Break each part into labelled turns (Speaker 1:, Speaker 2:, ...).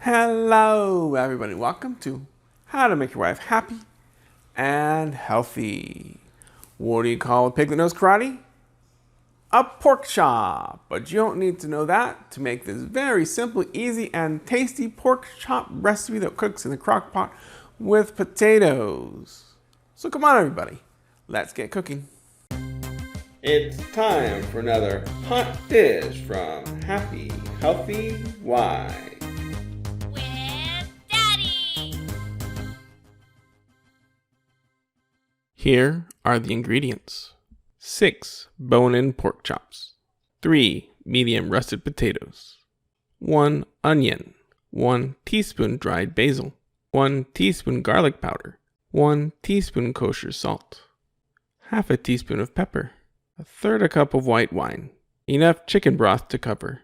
Speaker 1: Hello everybody, welcome to How to Make Your Wife Happy and Healthy. What do you call a pig that knows karate? A pork chop. But you don't need to know that to make this very simple, easy, and tasty pork chop recipe that cooks in the crock pot with potatoes. So come on everybody, let's get cooking. It's time for another hot dish from Happy Healthy Wives. Here are the ingredients. 6 bone-in pork chops, 3 medium russet potatoes, 1 onion, 1 teaspoon dried basil, 1 teaspoon garlic powder, 1 teaspoon kosher salt, half a teaspoon of pepper, 1/3 cup of white wine, enough chicken broth to cover.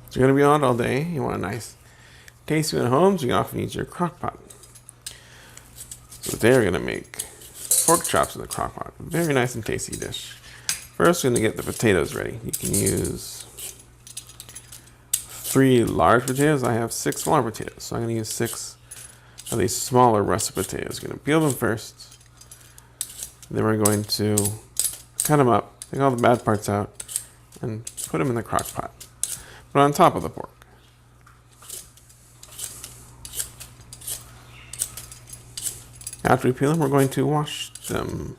Speaker 1: So you're going to be on all day. You want a nice tasty one at home, so you can often use your crock pot. So today we're going to make pork chops in the crock pot. A very nice and tasty dish. First, we're going to get the potatoes ready. You can use 3 large potatoes. I have 6 smaller potatoes, so I'm going to use 6 of these smaller russet potatoes. We're going to peel them first. Then we're going to cut them up, take all the bad parts out, and put them in the crock pot. Put on top of the pork. After we peel them, we're going to wash them.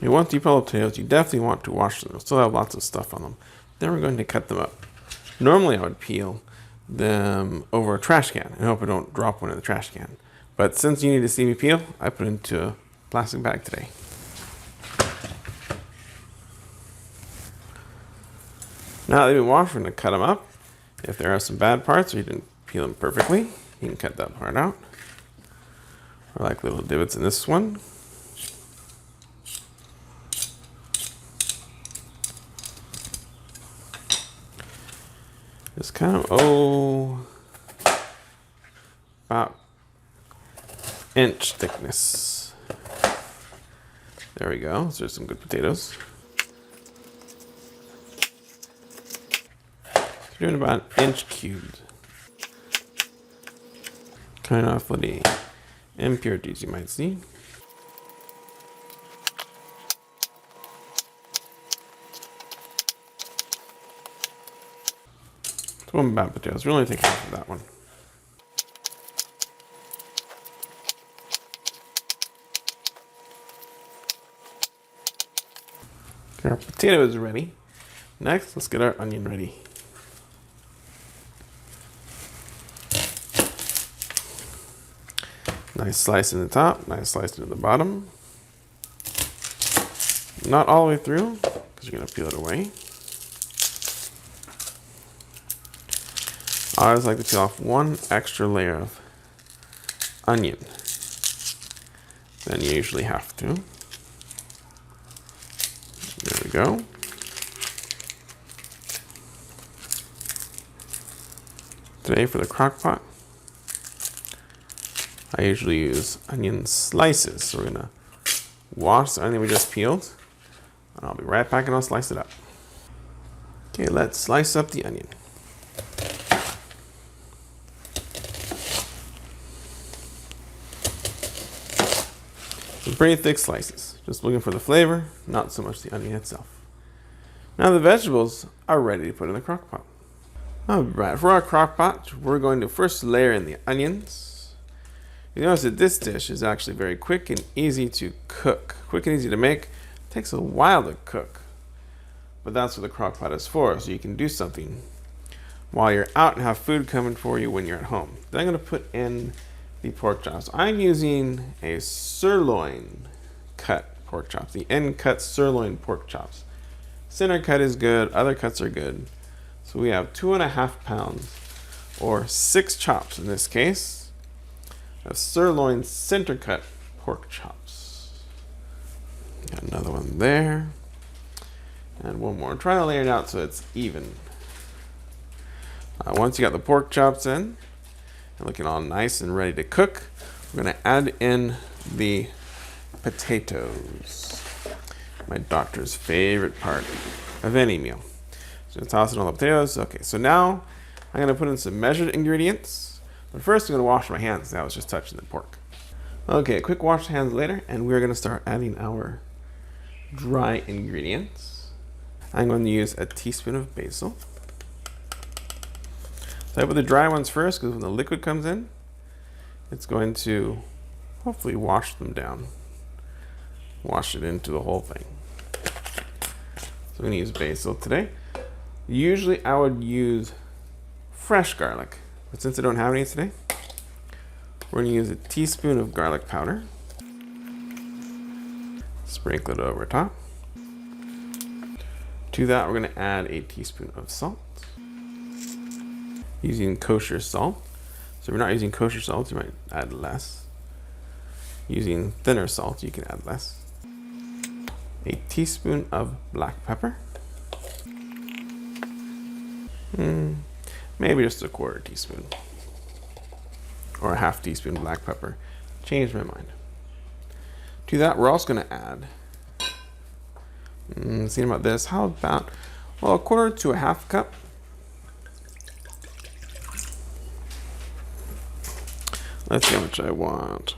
Speaker 1: Once you peel the potatoes, you definitely want to wash them. They'll still have lots of stuff on them. Then we're going to cut them up. Normally I would peel them over a trash can. I hope I don't drop one in the trash can. But since you need to see me peel, I put it into a plastic bag today. Now that they've been washed, we're going to cut them up. If there are some bad parts or you didn't peel them perfectly, you can cut that part out. Or like little divots in this one. It's kind of, about inch thickness. There we go. So there's some good potatoes. We're doing about an inch cubed. Cutting off any impurities you might see. One bad potatoes. We'll only take half of that one. Okay, our potato is ready. Next, let's get our onion ready. Nice slice in the top, nice slice in the bottom. Not all the way through, because you're going to peel it away. I always like to peel off one extra layer of onion than you usually have to. There we go. Today for the crock pot, I usually use onion slices. So we're gonna wash the onion we just peeled, and I'll be right back and I'll slice it up. Okay, let's slice up the onion. Some pretty thick slices. Just looking for the flavor, not so much the onion itself. Now the vegetables are ready to put in the crock pot. Alright, for our crock pot, we're going to first layer in the onions. You notice that this dish is actually very quick and easy to cook. Quick and easy to make. It takes a while to cook. But that's what the crock pot is for, so you can do something while you're out and have food coming for you when you're at home. Then I'm going to put in the pork chops. I'm using a sirloin cut pork chops, the end cut sirloin pork chops. Center cut is good, other cuts are good. So we have 2.5 pounds, or 6 chops in this case, of sirloin center cut pork chops. Got another one there, and one more. I'm trying to layer it out so it's even. Once you got the pork chops in, and looking all nice and ready to cook, we're going to add in the potatoes. My doctor's favorite part of any meal. So toss in all the potatoes. Okay, so now I'm going to put in some measured ingredients. But first I'm going to wash my hands because I was just touching the pork. Okay, quick wash the hands later, and we're going to start adding our dry ingredients. I'm going to use a teaspoon of basil. So I put the dry ones first because when the liquid comes in, it's going to hopefully wash them down. Wash it into the whole thing. So I'm going to use basil today. Usually I would use fresh garlic, but since I don't have any today, we're going to use a teaspoon of garlic powder. Sprinkle it over top. To that, we're going to add a teaspoon of salt. Using kosher salt. So if you're not using kosher salt, you might add less. Using thinner salt, you can add less. A teaspoon of black pepper. Maybe just a 1/4 teaspoon. Or a 1/2 teaspoon black pepper. Changed my mind. To that, we're also going to add, thinking about this, how about, well, a 1/4 to a 1/2 cup. Let's see how much I want.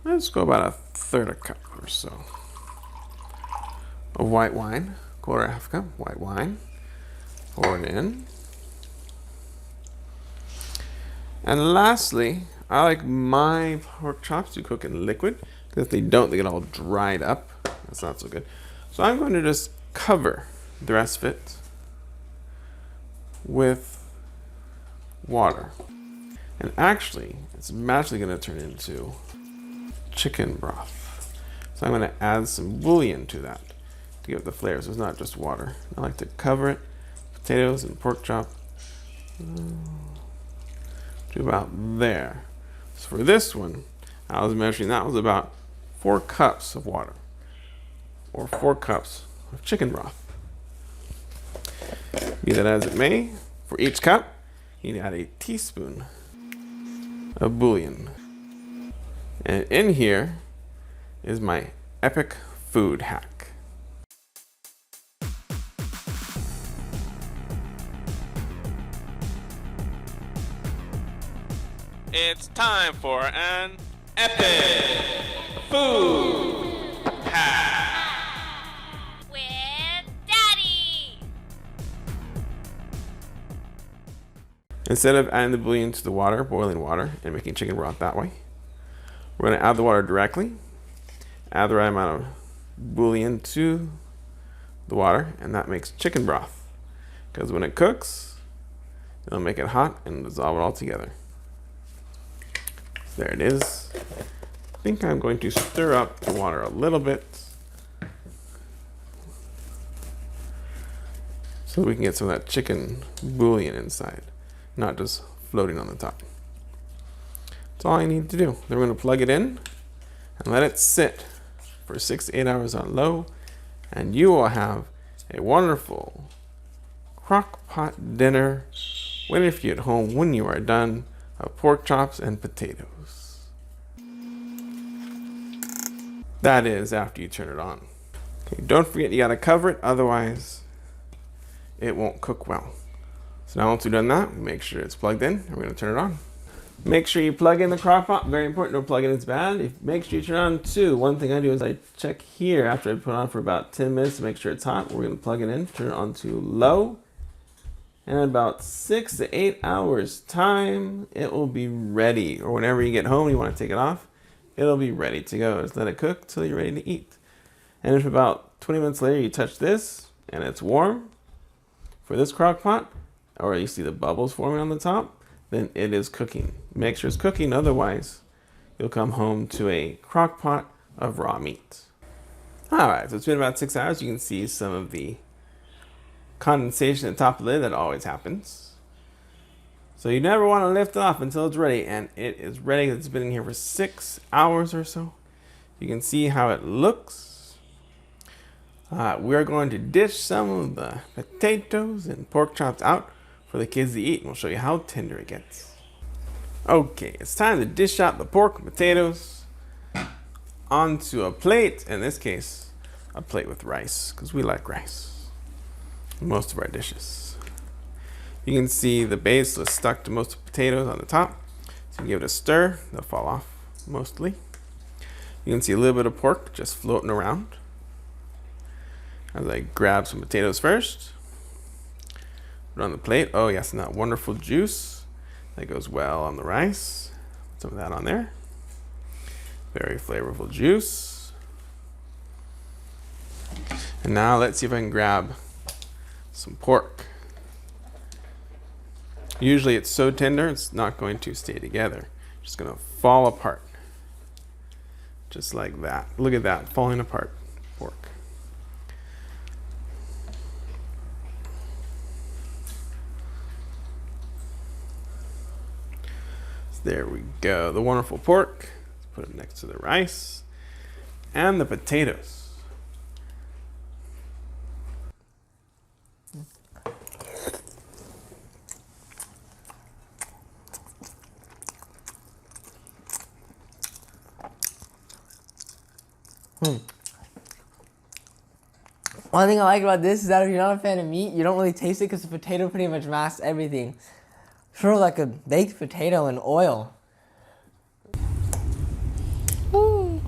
Speaker 1: Let's go about 1/3 cup or so of white wine. 1/4 cup white wine. Pour it in. And lastly, I like my pork chops to cook in liquid, because if they don't, they get all dried up. That's not so good. So I'm going to just cover the rest of it with water. And actually, it's magically going to turn into chicken broth. So I'm going to add some bouillon to that to give it the flavor. So it's not just water. I like to cover it, potatoes and pork chop, to about there. So for this one, I was measuring, that was about 4 cups of water, or 4 cups of chicken broth. Be that as it may, for each cup, you need to add a teaspoon of bouillon. And in here is my epic food hack. It's time for an epic food hack
Speaker 2: with Daddy.
Speaker 1: Instead of adding the bouillon to the water, boiling water, and making chicken broth that way, we're going to add the water directly, add the right amount of bouillon to the water, and that makes chicken broth. Because when it cooks, it'll make it hot and dissolve it all together. There it is. I think I'm going to stir up the water a little bit so we can get some of that chicken bouillon inside, not just floating on the top. That's all I need to do. Then we're going to plug it in and let it sit for 6 to 8 hours on low, and you will have a wonderful crock pot dinner waiting for you at home when you are done of pork chops and potatoes. That is after you turn it on. Okay, don't forget you gotta cover it, otherwise it won't cook well. So now once we've done that, make sure it's plugged in and we're gonna turn it on. Make sure you plug in the crock pot, very important, don't plug in, it's bad. Make sure you turn it on too. One thing I do is I check here after I put it on for about 10 minutes to make sure it's hot. We're gonna plug it in, turn it on to low, and in about 6 to 8 hours time, it will be ready. Or whenever you get home, you wanna take it off, it'll be ready to go. Just let it cook till you're ready to eat. And if about 20 minutes later you touch this and it's warm for this crock pot, or you see the bubbles forming on the top, then it is cooking. Make sure it's cooking, otherwise you'll come home to a crock pot of raw meat. All right, so it's been about 6 hours. You can see some of the condensation at the top of the lid. That always happens. So you never want to lift it off until it's ready, and it is ready. It's been in here for 6 hours or so. You can see how it looks. We're going to dish some of the potatoes and pork chops out for the kids to eat, and we'll show you how tender it gets. Okay, it's time to dish out the pork and potatoes onto a plate. In this case, a plate with rice, because we like rice in most of our dishes. You can see the base was stuck to most of the potatoes on the top. So you give it a stir, they'll fall off mostly. You can see a little bit of pork just floating around. As I grab some potatoes first, put it on the plate. Oh yes, and that wonderful juice that goes well on the rice. Put some of that on there. Very flavorful juice. And now let's see if I can grab some pork. Usually it's so tender, it's not going to stay together. It's just going to fall apart. Just like that. Look at that, falling apart pork. So there we go. The wonderful pork. Let's put it next to the rice and the potatoes.
Speaker 3: One thing I like about this is that if you're not a fan of meat, you don't really taste it because the potato pretty much masks everything. Sort of like a baked potato in oil. Ooh.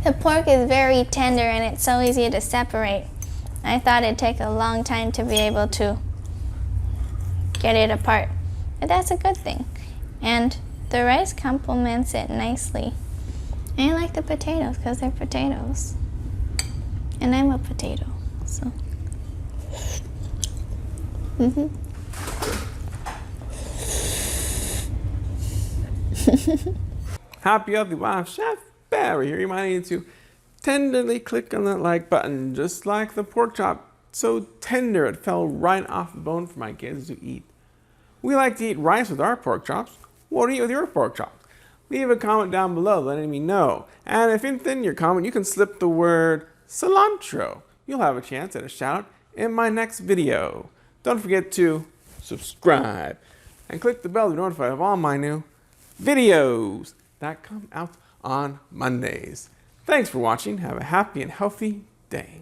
Speaker 2: The pork is very tender and it's so easy to separate. I thought it'd take a long time to be able to get it apart, but that's a good thing. And the rice complements it nicely. And I like the potatoes because they're potatoes. And I'm a potato, so.
Speaker 1: Happy Healthy Wife, Chef Barry here. You might need to tenderly click on that like button, just like the pork chop. So tender it fell right off the bone for my kids to eat. We like to eat rice with our pork chops. What do you eat with your pork chops? Leave a comment down below letting me know. And if in your comment you can slip the word cilantro, you'll have a chance at a shout out in my next video. Don't forget to subscribe and click the bell to be notified of all my new videos that come out on Mondays. Thanks for watching. Have a happy and healthy day.